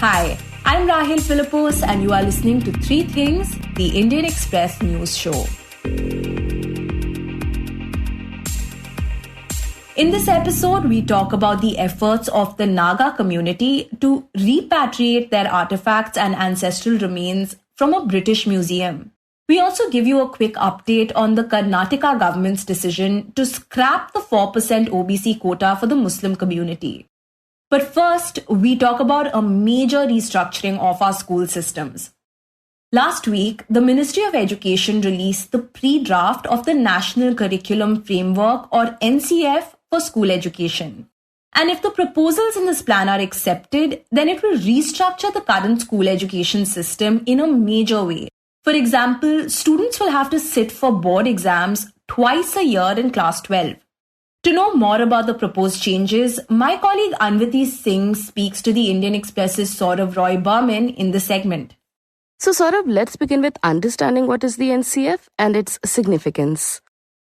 Hi, I'm Rahel Philipose and you are listening to Three Things, the Indian Express news show. In this episode, we talk about the efforts of the Naga community to repatriate their artifacts and ancestral remains from a British museum. We also give you a quick update on the Karnataka Government's decision to scrap the 4% OBC quota for the Muslim community. But first, we talk about a major restructuring of our school systems. Last week, the Ministry of Education released the pre-draft of the National Curriculum Framework or NCF for school education. And if the proposals in this plan are accepted, then it will restructure the current school education system in a major way. For example, students will have to sit for board exams twice a year in class 12. To know more about the proposed changes, my colleague Anwiti Singh speaks to the Indian Express's Sourav Roy Barman in the segment. So Sourav, let's begin with understanding what is the NCF and its significance.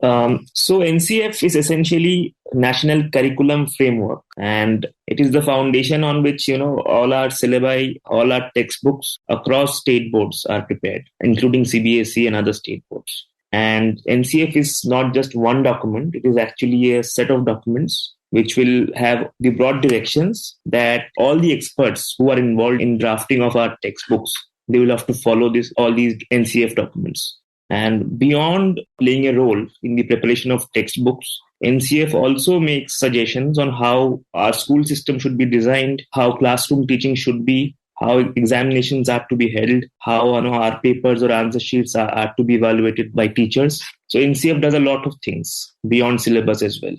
So NCF is essentially National Curriculum Framework, and it is the foundation on which, all our syllabi, all our textbooks across state boards are prepared, including CBSE and other state boards. And NCF is not just one document, it is actually a set of documents which will have the broad directions that all the experts who are involved in drafting of our textbooks, they will have to follow all these NCF documents. And beyond playing a role in the preparation of textbooks, NCF also makes suggestions on how our school system should be designed, how classroom teaching should be, how examinations are to be held, how our papers or answer sheets are to be evaluated by teachers. So NCF does a lot of things beyond syllabus as well.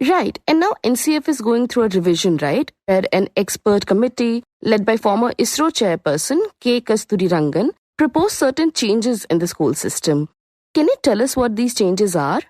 Right. And now NCF is going through a revision, right? Where an expert committee led by former ISRO chairperson K. Kasturirangan proposed certain changes in the school system. Can you tell us what these changes are?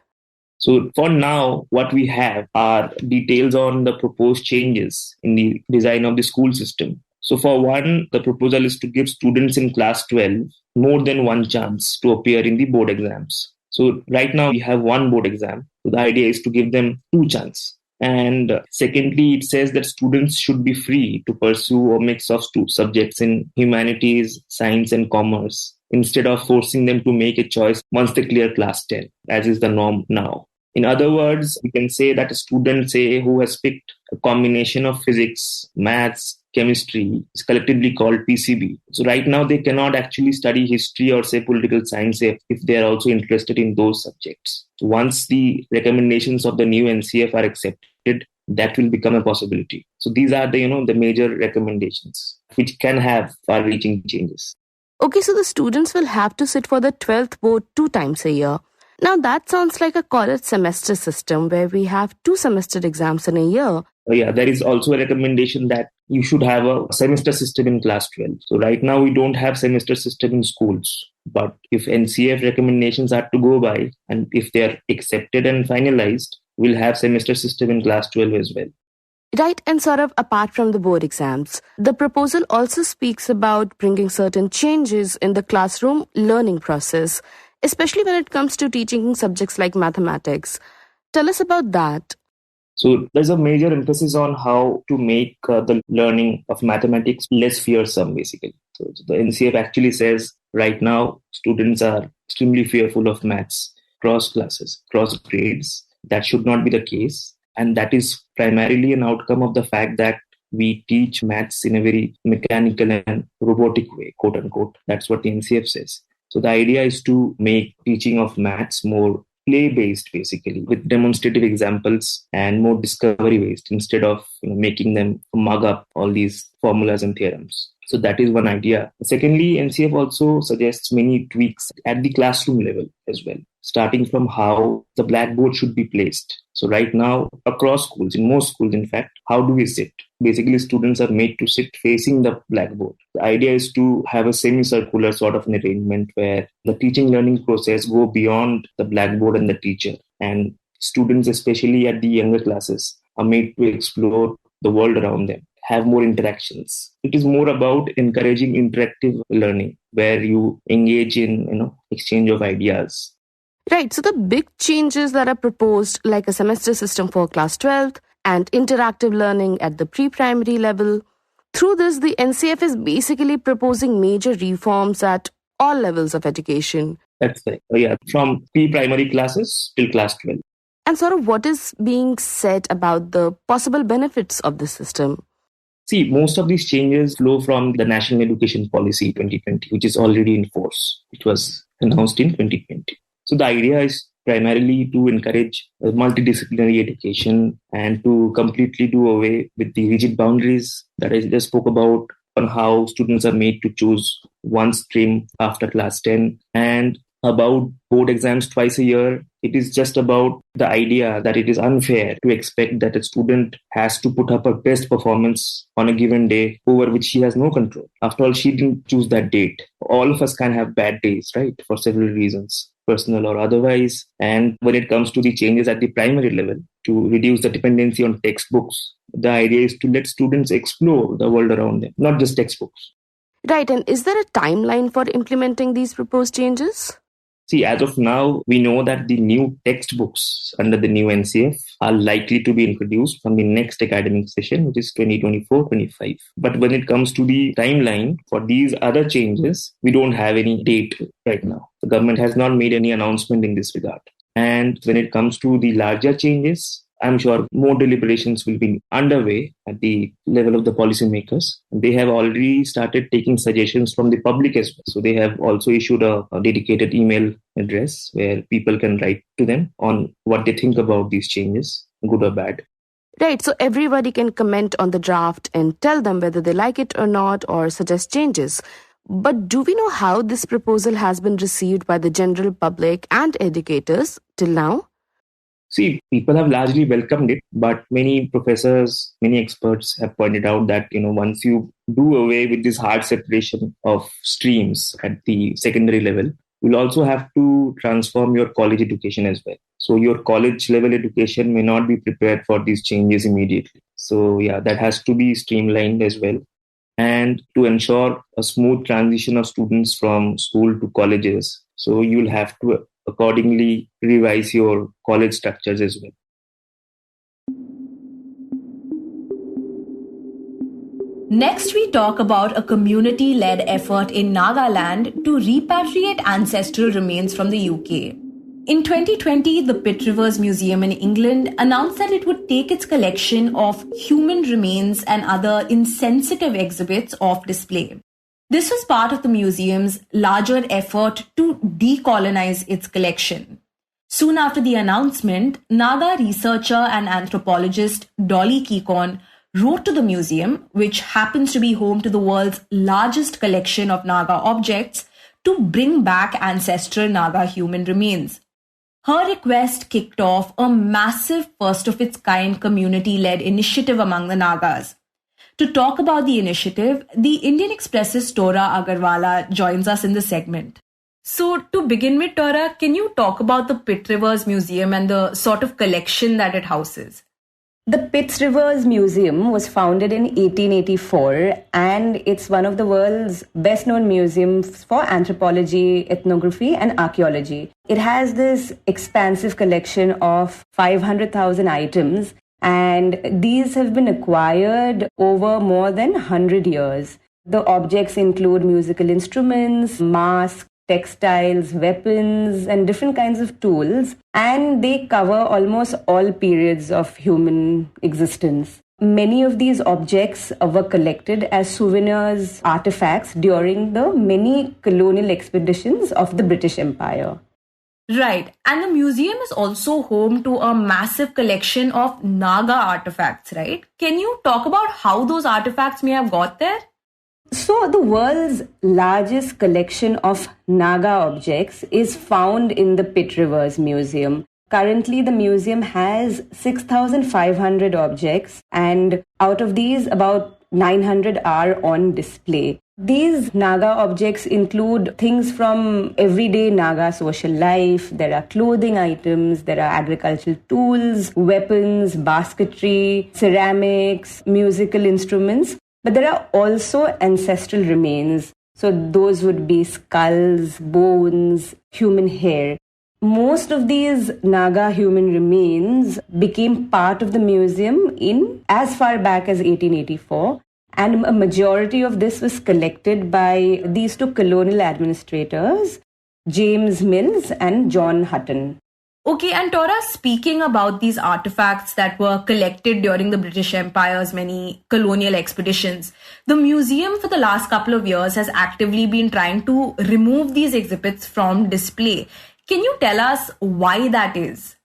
So for now, what we have are details on the proposed changes in the design of the school system. So for one, the proposal is to give students in class 12 more than one chance to appear in the board exams. So right now we have one board exam. So the idea is to give them two chances. And secondly, it says that students should be free to pursue a mix of two subjects in humanities, science and commerce, instead of forcing them to make a choice once they clear class 10, as is the norm now. In other words, we can say that a student, say, who has picked a combination of physics, maths, chemistry is collectively called PCB. So right now they cannot actually study history or say political science if they are also interested in those subjects. So once the recommendations of the new NCF are accepted, that will become a possibility. So these are the major recommendations which can have far-reaching changes. Okay, so the students will have to sit for the 12th board 2 times a year. Now that sounds like a college semester system where we have 2 semester exams in a year. There is also a recommendation that you should have a semester system in class 12. So right now we don't have semester system in schools. But if NCF recommendations are to go by, and if they are accepted and finalized, we'll have semester system in class 12 as well. Right, and sort of apart from the board exams, the proposal also speaks about bringing certain changes in the classroom learning process, especially when it comes to teaching subjects like mathematics. Tell us about that. So there's a major emphasis on how to make the learning of mathematics less fearsome, basically. So the NCF actually says right now students are extremely fearful of maths, cross classes, cross grades. That should not be the case. And that is primarily an outcome of the fact that we teach maths in a very mechanical and robotic way, quote unquote. That's what the NCF says. So the idea is to make teaching of maths more play-based, basically, with demonstrative examples and more discovery-based instead of making them mug up all these formulas and theorems. So that is one idea. Secondly, NCF also suggests many tweaks at the classroom level as well, starting from how the blackboard should be placed. So right now, across schools, in most schools, in fact, how do we sit? Basically, students are made to sit facing the blackboard. The idea is to have a semicircular sort of an arrangement where the teaching learning process go beyond the blackboard and the teacher. And students, especially at the younger classes, are made to explore the world around them, have more interactions. It is more about encouraging interactive learning where you engage in, exchange of ideas. Right. So the big changes that are proposed, like a semester system for class 12th and interactive learning at the pre-primary level, Through this, the NCF is basically proposing major reforms at all levels of education. That's correct. Yeah, from pre-primary classes till class 12. And sort of what is being said about the possible benefits of this system? See, most of these changes flow from the National Education Policy 2020, which is already in force. It was announced in 2020. So the idea is primarily to encourage multidisciplinary education and to completely do away with the rigid boundaries that I just spoke about on how students are made to choose one stream after class 10 and about board exams twice a year. It is just about the idea that it is unfair to expect that a student has to put up her best performance on a given day over which she has no control. After all, she didn't choose that date. All of us can have bad days, right? For several reasons, personal or otherwise. And when it comes to the changes at the primary level to reduce the dependency on textbooks, the idea is to let students explore the world around them, not just textbooks. Right. And is there a timeline for implementing these proposed changes? See, as of now, we know that the new textbooks under the new NCF are likely to be introduced from the next academic session, which is 2024-25. But when it comes to the timeline for these other changes, we don't have any date right now. The government has not made any announcement in this regard. And when it comes to the larger changes, I'm sure more deliberations will be underway at the level of the policymakers. They have already started taking suggestions from the public as well. So they have also issued a dedicated email address where people can write to them on what they think about these changes, good or bad. Right, so everybody can comment on the draft and tell them whether they like it or not or suggest changes. But do we know how this proposal has been received by the general public and educators till now? See, people have largely welcomed it, but many professors, many experts have pointed out that, once you do away with this hard separation of streams at the secondary level, you'll also have to transform your college education as well. So your college level education may not be prepared for these changes immediately. So yeah, that has to be streamlined as well. And to ensure a smooth transition of students from school to colleges, so you'll have to accordingly revise your college structures as well. Next, we talk about a community-led effort in Nagaland to repatriate ancestral remains from the UK. In 2020, the Pitt Rivers Museum in England announced that it would take its collection of human remains and other insensitive exhibits off display. This was part of the museum's larger effort to decolonize its collection. Soon after the announcement, Naga researcher and anthropologist Dolly Kekon wrote to the museum, which happens to be home to the world's largest collection of Naga objects, to bring back ancestral Naga human remains. Her request kicked off a massive first-of-its-kind community-led initiative among the Nagas. To talk about the initiative, the Indian Express's Tora Agarwala joins us in the segment. So to begin with, Tora, can you talk about the Pitt Rivers Museum and the sort of collection that it houses? The Pitt Rivers Museum was founded in 1884 and it's one of the world's best-known museums for anthropology, ethnography and archaeology. It has this expansive collection of 500,000 items, and these have been acquired over more than 100 years. The objects include musical instruments, masks, textiles, weapons, and different kinds of tools, and they cover almost all periods of human existence. Many of these objects were collected as souvenirs, artifacts during the many colonial expeditions of the British Empire. Right, and the museum is also home to a massive collection of Naga artifacts, right? Can you talk about how those artifacts may have got there? So, the world's largest collection of Naga objects is found in the Pitt Rivers Museum. Currently, the museum has 6,500 objects, and out of these, about 900 are on display. These Naga objects include things from everyday Naga social life. There are clothing items, there are agricultural tools, weapons, basketry, ceramics, musical instruments. But there are also ancestral remains. So those would be skulls, bones, human hair. Most of these Naga human remains became part of the museum in as far back as 1884. And a majority of this was collected by these two colonial administrators, James Mills and John Hutton. Okay, and Tora, speaking about these artifacts that were collected during the British Empire's many colonial expeditions, the museum for the last couple of years has actively been trying to remove these exhibits from display. Can you tell us why that is?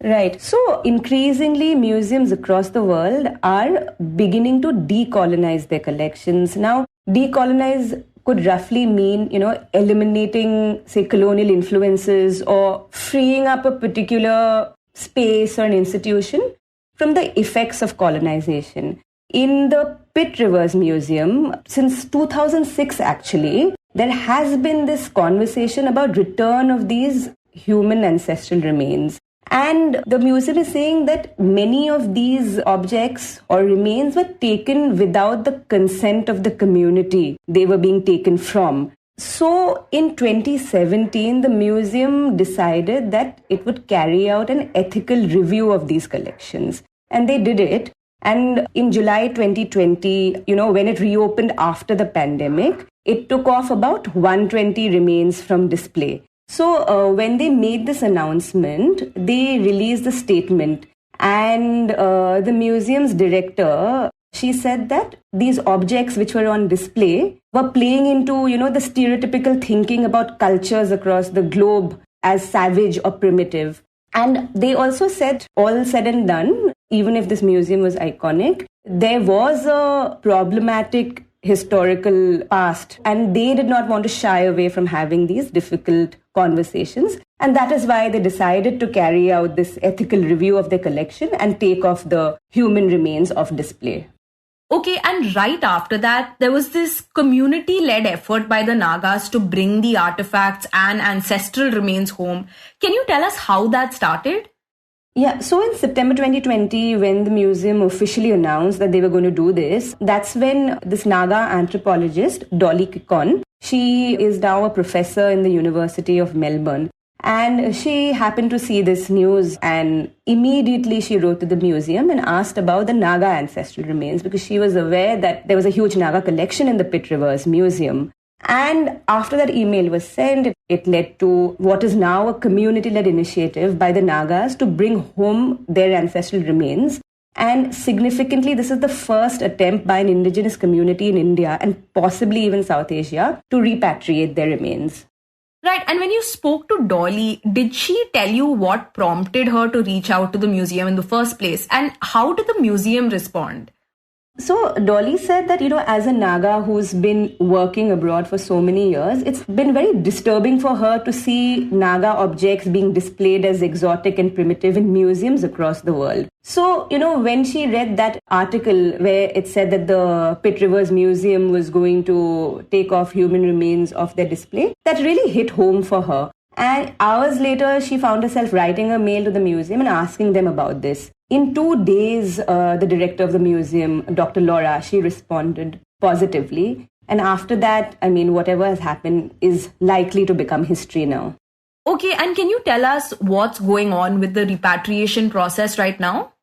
Right. So increasingly, museums across the world are beginning to decolonize their collections. Now, decolonize could roughly mean, eliminating, say, colonial influences or freeing up a particular space or an institution from the effects of colonization. In the Pitt Rivers Museum, since 2006 actually, there has been this conversation about return of these human ancestral remains. And the museum is saying that many of these objects or remains were taken without the consent of the community they were being taken from. So in 2017, the museum decided that it would carry out an ethical review of these collections. And they did it. And in July 2020, when it reopened after the pandemic, it took off about 120 remains from display. So when they made this announcement, they released a statement, and the museum's director, she said that these objects which were on display were playing into, the stereotypical thinking about cultures across the globe as savage or primitive. And they also said, all said and done, even if this museum was iconic, there was a problematic historical past, and they did not want to shy away from having these difficult conversations. And that is why they decided to carry out this ethical review of their collection and take off the human remains off display. Okay, and right after that, there was this community-led effort by the Nagas to bring the artifacts and ancestral remains home. Can you tell us how that started? Yeah, so in September 2020, when the museum officially announced that they were going to do this, that's when this Naga anthropologist, Dolly Kikon, she is now a professor in the University of Melbourne. And she happened to see this news, and immediately she wrote to the museum and asked about the Naga ancestral remains, because she was aware that there was a huge Naga collection in the Pitt Rivers Museum. And after that email was sent, it led to what is now a community-led initiative by the Nagas to bring home their ancestral remains. And significantly, this is the first attempt by an indigenous community in India and possibly even South Asia to repatriate their remains. Right, and when you spoke to Dolly, did she tell you what prompted her to reach out to the museum in the first place? And how did the museum respond? So Dolly said that, as a Naga who's been working abroad for so many years, it's been very disturbing for her to see Naga objects being displayed as exotic and primitive in museums across the world. So, when she read that article where it said that the Pitt Rivers Museum was going to take off human remains off their display, that really hit home for her. And hours later, she found herself writing a mail to the museum and asking them about this. In 2 days, the director of the museum, Dr. Laura, she responded positively. And after that, whatever has happened is likely to become history now. Okay, and can you tell us what's going on with the repatriation process right now?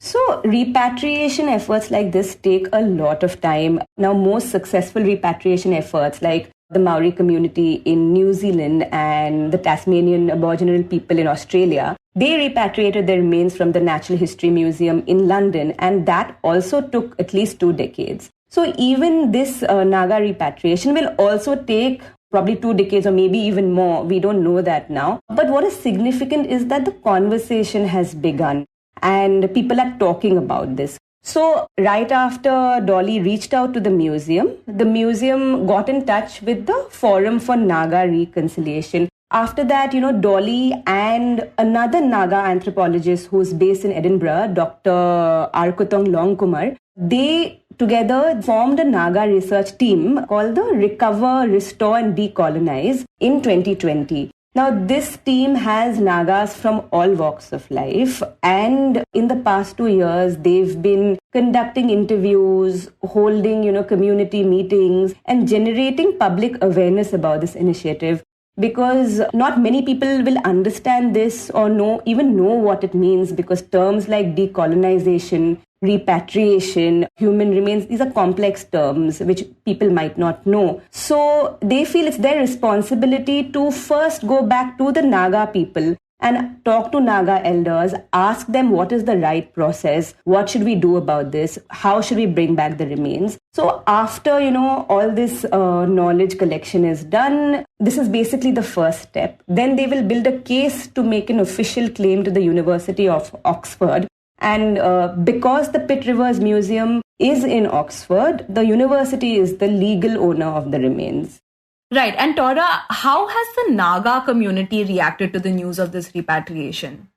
So repatriation efforts like this take a lot of time. Now, most successful repatriation efforts like the Maori community in New Zealand and the Tasmanian Aboriginal people in Australia, they repatriated their remains from the Natural History Museum in London, and that also took at least 2 decades. So even this Naga repatriation will also take probably 2 decades or maybe even more. We don't know that now. But what is significant is that the conversation has begun and people are talking about this. So right after Dolly reached out to the museum got in touch with the Forum for Naga Reconciliation. After that, Dolly and another Naga anthropologist who's based in Edinburgh, Dr. Arkutong Longkumar, they together formed a Naga research team called the Recover, Restore and Decolonize in 2020. Now, this team has Nagas from all walks of life, and in the past 2 years, they've been conducting interviews, holding, community meetings, and generating public awareness about this initiative. Because not many people will understand this or even know what it means, because terms like decolonization, repatriation, human remains. These are complex terms which people might not know. So they feel it's their responsibility to first go back to the Naga people and talk to Naga elders, ask them what is the right process, what should we do about this, how should we bring back the remains. So after, all this knowledge collection is done, this is basically the first step. Then they will build a case to make an official claim to the University of Oxford. And because the Pitt Rivers Museum is in Oxford, the university is the legal owner of the remains. Right. And Tora, how has the Naga community reacted to the news of this repatriation?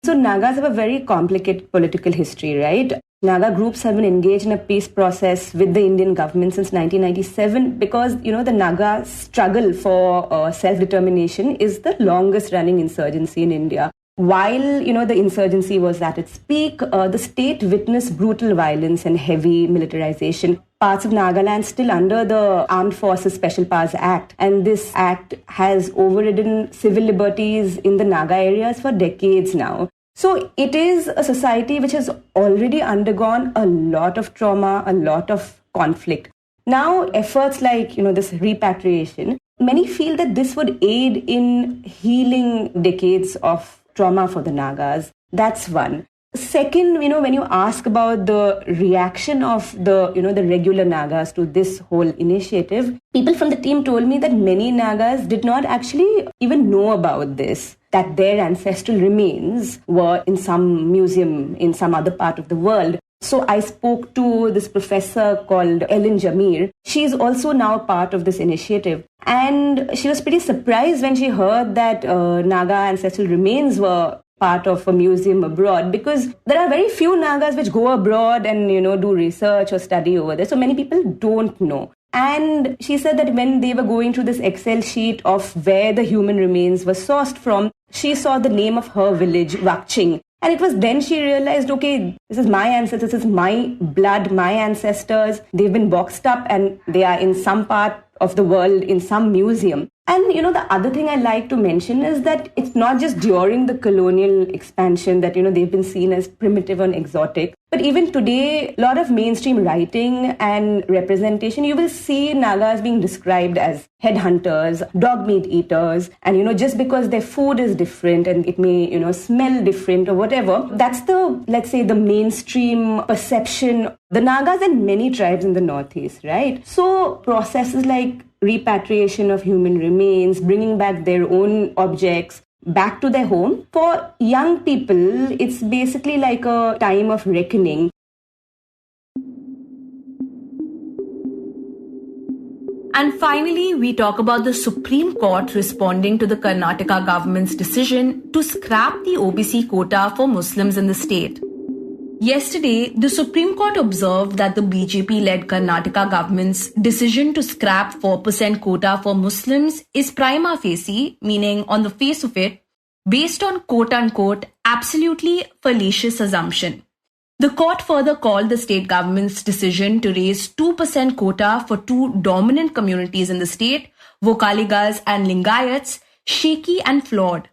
So Nagas have a very complicated political history, right? Naga groups have been engaged in a peace process with the Indian government since 1997 because, the Naga struggle for self-determination is the longest running insurgency in India. While, the insurgency was at its peak, the state witnessed brutal violence and heavy militarization. Parts of Nagaland still under the Armed Forces Special Powers Act. And this act has overridden civil liberties in the Naga areas for decades now. So it is a society which has already undergone a lot of trauma, a lot of conflict. Now, efforts like, this repatriation, many feel that this would aid in healing decades of trauma for the Nagas. That's one. Second, when you ask about the reaction of the regular Nagas to this whole initiative, people from the team told me that many Nagas did not actually even know about this, that their ancestral remains were in some museum in some other part of the world. So I spoke to this professor called Ellen Jamir. She's also now part of this initiative. And she was pretty surprised when she heard that Naga ancestral remains were part of a museum abroad, because there are very few Nagas which go abroad and, do research or study over there. So many people don't know. And she said that when they were going through this Excel sheet of where the human remains were sourced from, she saw the name of her village, Wakching. And it was then she realized, okay, this is my ancestors, this is my blood, my ancestors. They've been boxed up and they are in some part of the world, in some museum. And, the other thing I like to mention is that it's not just during the colonial expansion that, they've been seen as primitive and exotic. But even today, a lot of mainstream writing and representation, you will see Nagas being described as headhunters, dog meat eaters. And, just because their food is different and it may, smell different or whatever, that's the, let's say, the mainstream perception. The Nagas and many tribes in the Northeast, right? So processes like repatriation of human remains, bringing back their own objects back to their home. For young people, it's basically like a time of reckoning. And finally, we talk about the Supreme Court responding to the Karnataka government's decision to scrap the OBC quota for Muslims in the state. Yesterday, the Supreme Court observed that the BJP-led Karnataka government's decision to scrap 4% quota for Muslims is prima facie, meaning on the face of it, based on quote-unquote absolutely fallacious assumption. The court further called the state government's decision to raise 2% quota for two dominant communities in the state, Vokaligas and Lingayats, shaky and flawed.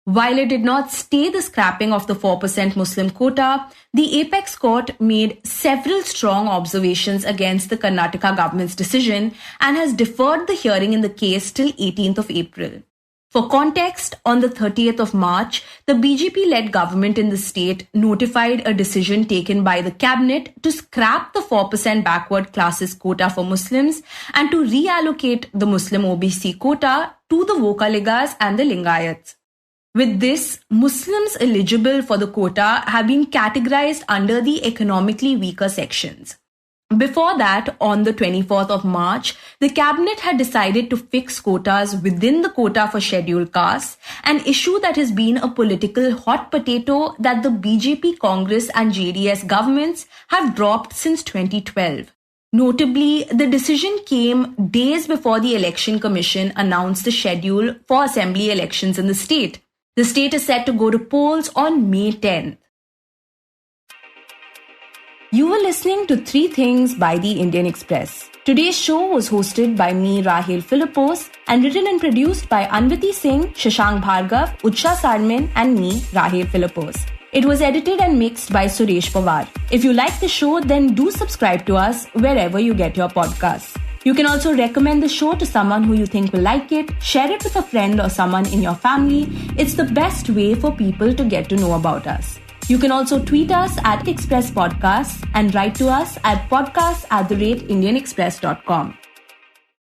While it did not stay the scrapping of the 4% Muslim quota, the apex court made several strong observations against the Karnataka government's decision and has deferred the hearing in the case till 18th of April. For context, on the 30th of March, the BJP-led government in the state notified a decision taken by the cabinet to scrap the 4% backward classes quota for Muslims and to reallocate the Muslim OBC quota to the Vokaligas and the Lingayats. With this, Muslims eligible for the quota have been categorized under the economically weaker sections. Before that, on the 24th of March, the cabinet had decided to fix quotas within the quota for scheduled castes, an issue that has been a political hot potato that the BJP, Congress and JDS governments have dropped since 2012. Notably, the decision came days before the Election Commission announced the schedule for assembly elections in the state. The state is set to go to polls on May 10th. You were listening to 3 Things by the Indian Express. Today's show was hosted by me, Rahel Philipose, and written and produced by Anwiti Singh, Shashank Bhargava, Utsa Sarmin, and me, Rahel Philipose. It was edited and mixed by Suresh Pawar. If you like the show, then do subscribe to us wherever you get your podcasts. You can also recommend the show to someone who you think will like it, share it with a friend or someone in your family. It's the best way for people to get to know about us. You can also tweet us at Express Podcasts and write to us at podcasts@indianexpress.com.